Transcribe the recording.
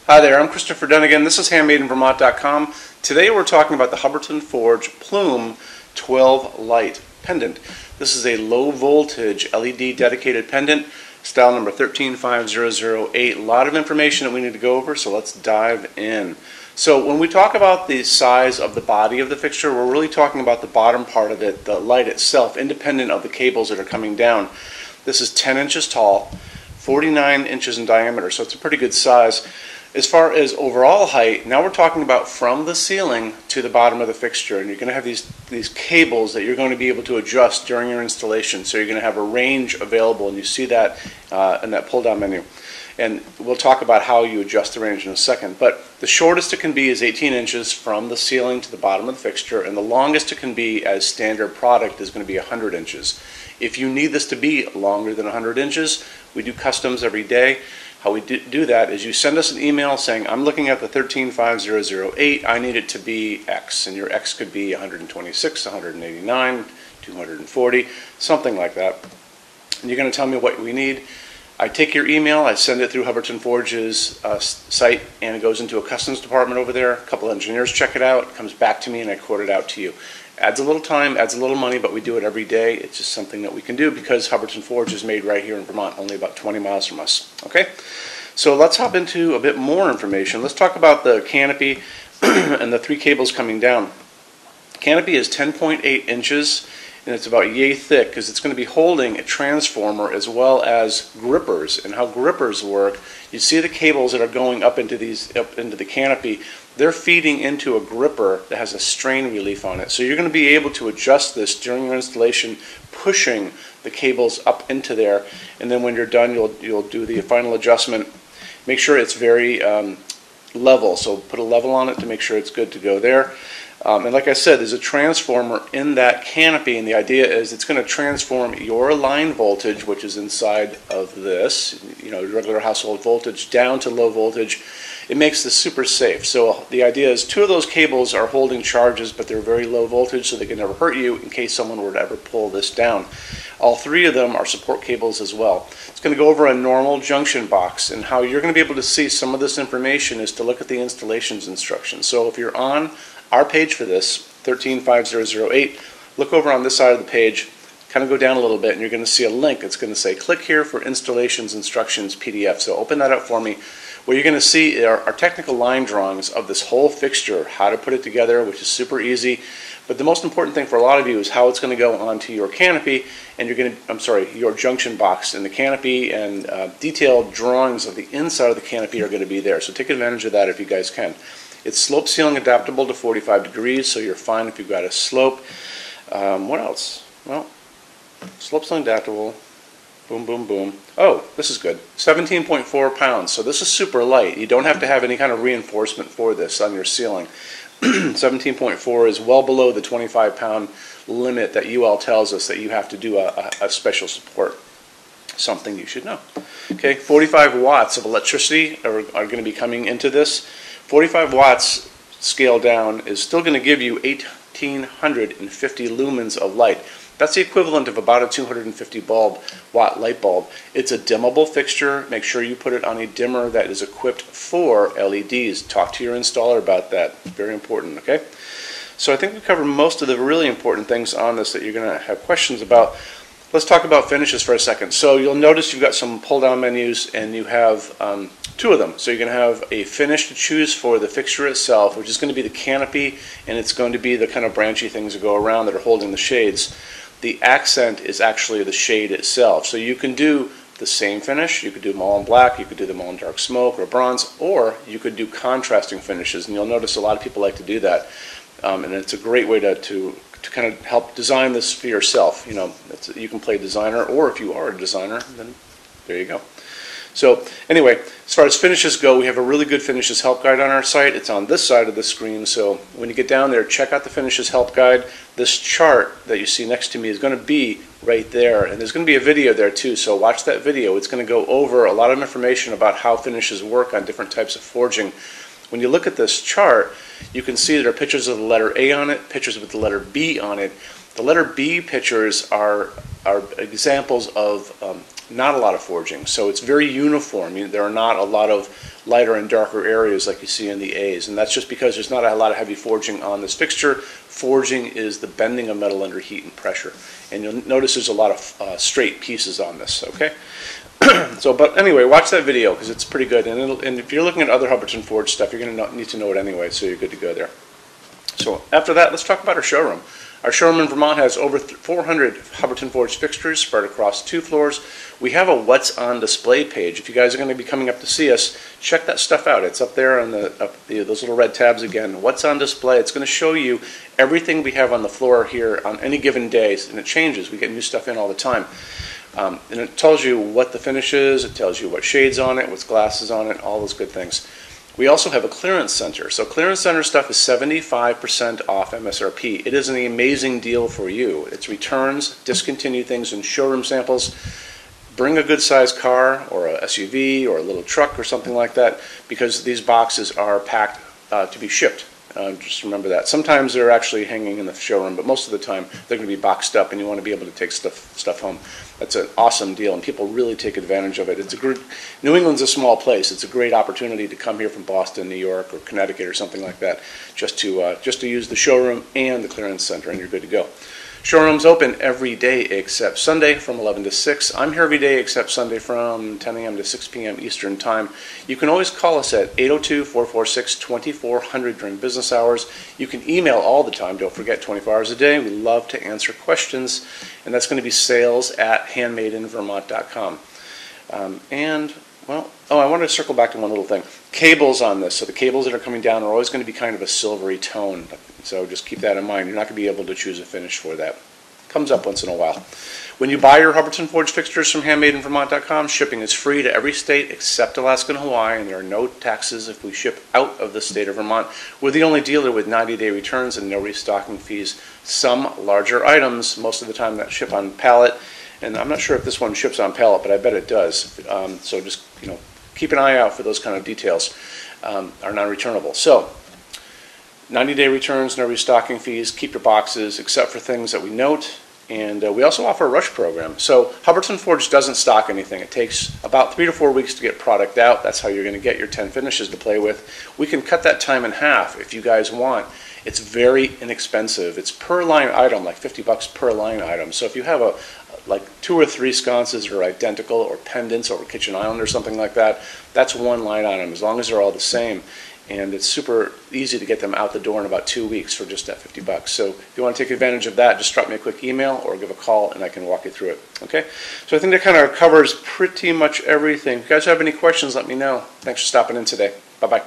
Hi there, I'm Christopher Dunnigan. This is HandmadeInVermont.com. Today we're talking about the Hubbardton Plume 12 light pendant. This is a low voltage LED dedicated pendant, style number 135008. A lot of information that we need to go over, so let's dive in. So when we talk about the size of the body of the fixture, we're really talking about the bottom part of it, the light itself, independent of the cables that are coming down. This is 10 inches tall, 49 inches in diameter, so it's a pretty good size. As far as overall height, now we're talking about from the ceiling to the bottom of the fixture, and you're going to have these cables that you're going to be able to adjust during your installation. So you're going to have a range available, and you see that in that pull-down menu. And we'll talk about how you adjust the range in a second. But the shortest it can be is 18 inches from the ceiling to the bottom of the fixture, and the longest it can be as standard product is going to be 100 inches. If you need this to be longer than 100 inches, we do customs every day. How we do that is you send us an email saying, I'm looking at the 135008, I need it to be X, and your X could be 126, 189, 240, something like that. And you're going to tell me what we need. I take your email, I send it through Hubbardton Forge's site, and it goes into a customs department over there. A couple engineers check it out, it comes back to me, and I quote it out to you. Adds a little time, adds a little money, but we do it every day. It's just something that we can do because Hubbardton Forge is made right here in Vermont, only about 20 miles from us. Okay, so let's hop into a bit more information. Let's talk about the canopy and the three cables coming down. Canopy is 10.8 inches, and it's about yay thick because it's going to be holding a transformer as well as grippers. And how grippers work, you see the cables that are going up into the canopy. They're feeding into a gripper that has a strain relief on it. So you're going to be able to adjust this during your installation, pushing the cables up into there, and then when you're done, you'll do the final adjustment. Make sure it's very level, so put a level on it to make sure it's good to go there. And like I said, there's a transformer in that canopy, and the idea is it's going to transform your line voltage, which is inside of this, regular household voltage, down to low voltage. It makes this super safe. So the idea is two of those cables are holding charges, but they're very low voltage, so they can never hurt you in case someone were to ever pull this down. All three of them are support cables as well. It's going to go over a normal junction box, and how you're going to be able to see some of this information is to look at the installations instructions. So if you're on our page for this, 135008, look over on this side of the page, kind of go down a little bit, and you're going to see a link. It's going to say, click here for installations instructions PDF. So open that up for me. What you're going to see are technical line drawings of this whole fixture, how to put it together, which is super easy. But the most important thing for a lot of you is how it's going to go onto your canopy, and your junction box in the canopy, and detailed drawings of the inside of the canopy are going to be there. So take advantage of that if you guys can. It's slope ceiling adaptable to 45 degrees, so you're fine if you've got a slope. What else? Well, slope ceiling adaptable. Boom, boom, boom. Oh, this is good. 17.4 pounds. So this is super light. You don't have to have any kind of reinforcement for this on your ceiling. 17.4 is well below the 25-pound limit that UL tells us that you have to do a special support. Something you should know. Okay, 45 watts of electricity are going to be coming into this. 45 watts scaled down is still going to give you 1,850 lumens of light. That's the equivalent of about a 250 watt light bulb. It's a dimmable fixture. Make sure you put it on a dimmer that is equipped for LEDs. Talk to your installer about that. Very important, okay? So I think we covered most of the really important things on this that you're going to have questions about. Let's talk about finishes for a second. So you'll notice you've got some pull-down menus, and you have two of them. So you're going to have a finish to choose for the fixture itself, which is going to be the canopy, and it's going to be the kind of branchy things that go around that are holding the shades. The accent is actually the shade itself. So you can do the same finish. You could do them all in black, you could do them all in dark smoke or bronze, or you could do contrasting finishes. And you'll notice a lot of people like to do that. And it's a great way to kind of help design this for yourself. You can play designer, or if you are a designer, then there you go. So anyway, as far as finishes go, we have a really good finishes help guide on our site. It's on this side of the screen, so when you get down there, check out the finishes help guide. This chart that you see next to me is going to be right there, and there's going to be a video there too, so watch that video. It's going to go over a lot of information about how finishes work on different types of forging. When you look at this chart, you can see there are pictures of the letter A on it, pictures with the letter B on it. The letter B pictures are examples of not a lot of forging. So it's very uniform. There are not a lot of lighter and darker areas like you see in the A's, and that's just because there's not a lot of heavy forging on this fixture. Forging is the bending of metal under heat and pressure. And you'll notice there's a lot of straight pieces on this, okay? But anyway, watch that video because it's pretty good. And if you're looking at other Hubbardton Forge stuff, you're going to need to know it anyway, so you're good to go there. So after that, let's talk about our showroom. Our showroom in Vermont has over 400 Hubbardton Forge fixtures spread across 2 floors. We have a What's on Display page. If you guys are going to be coming up to see us, check that stuff out. It's up there on those little red tabs again. What's on Display. It's going to show you everything we have on the floor here on any given day, and it changes. We get new stuff in all the time. And it tells you what the finish is, it tells you what shades on it, what's glasses on it, all those good things. We also have a clearance center. So clearance center stuff is 75% off MSRP. It is an amazing deal for you. It's returns, discontinued things, and showroom samples. Bring a good sized car or a SUV or a little truck or something like that, because these boxes are packed to be shipped. Just remember that. Sometimes they're actually hanging in the showroom, but most of the time they're going to be boxed up, and you want to be able to take stuff home. That's an awesome deal, and people really take advantage of it. New England's a small place. It's a great opportunity to come here from Boston, New York, or Connecticut, or something like that, just to use the showroom and the clearance center, and you're good to go. Showroom's open every day except Sunday from 11 to 6. I'm here every day except Sunday from 10 a.m. to 6 p.m. Eastern Time. You can always call us at 802-446-2400 during business hours. You can email all the time. Don't forget, 24 hours a day. We love to answer questions, and that's going to be sales@HandmadeInVermont.com. I wanted to circle back to one little thing. Cables on this. So the cables that are coming down are always going to be kind of a silvery tone. So just keep that in mind. You're not going to be able to choose a finish for that. Comes up once in a while. When you buy your Hubbardton Forge fixtures from HandmadeInVermont.com, shipping is free to every state except Alaska and Hawaii, and there are no taxes if we ship out of the state of Vermont. We're the only dealer with 90-day returns and no restocking fees. Some larger items, most of the time that ship on pallet, and I'm not sure if this one ships on pallet, but I bet it does. So just keep an eye out for those kind of details. Are non-returnable. So 90-day returns, no restocking fees. Keep your boxes except for things that we note. And we also offer a rush program. So Hubbardton Forge doesn't stock anything. It takes about 3 to 4 weeks to get product out. That's how you're going to get your 10 finishes to play with. We can cut that time in half if you guys want. It's very inexpensive. It's per line item, like $50 per line item. So if you have like 2 or 3 sconces that are identical, or pendants over a kitchen island or something like that, that's one line item, as long as they're all the same. And it's super easy to get them out the door in about 2 weeks for just that $50. So if you want to take advantage of that, just drop me a quick email or give a call and I can walk you through it. Okay? So I think that kind of covers pretty much everything. If you guys have any questions, let me know. Thanks for stopping in today. Bye-bye.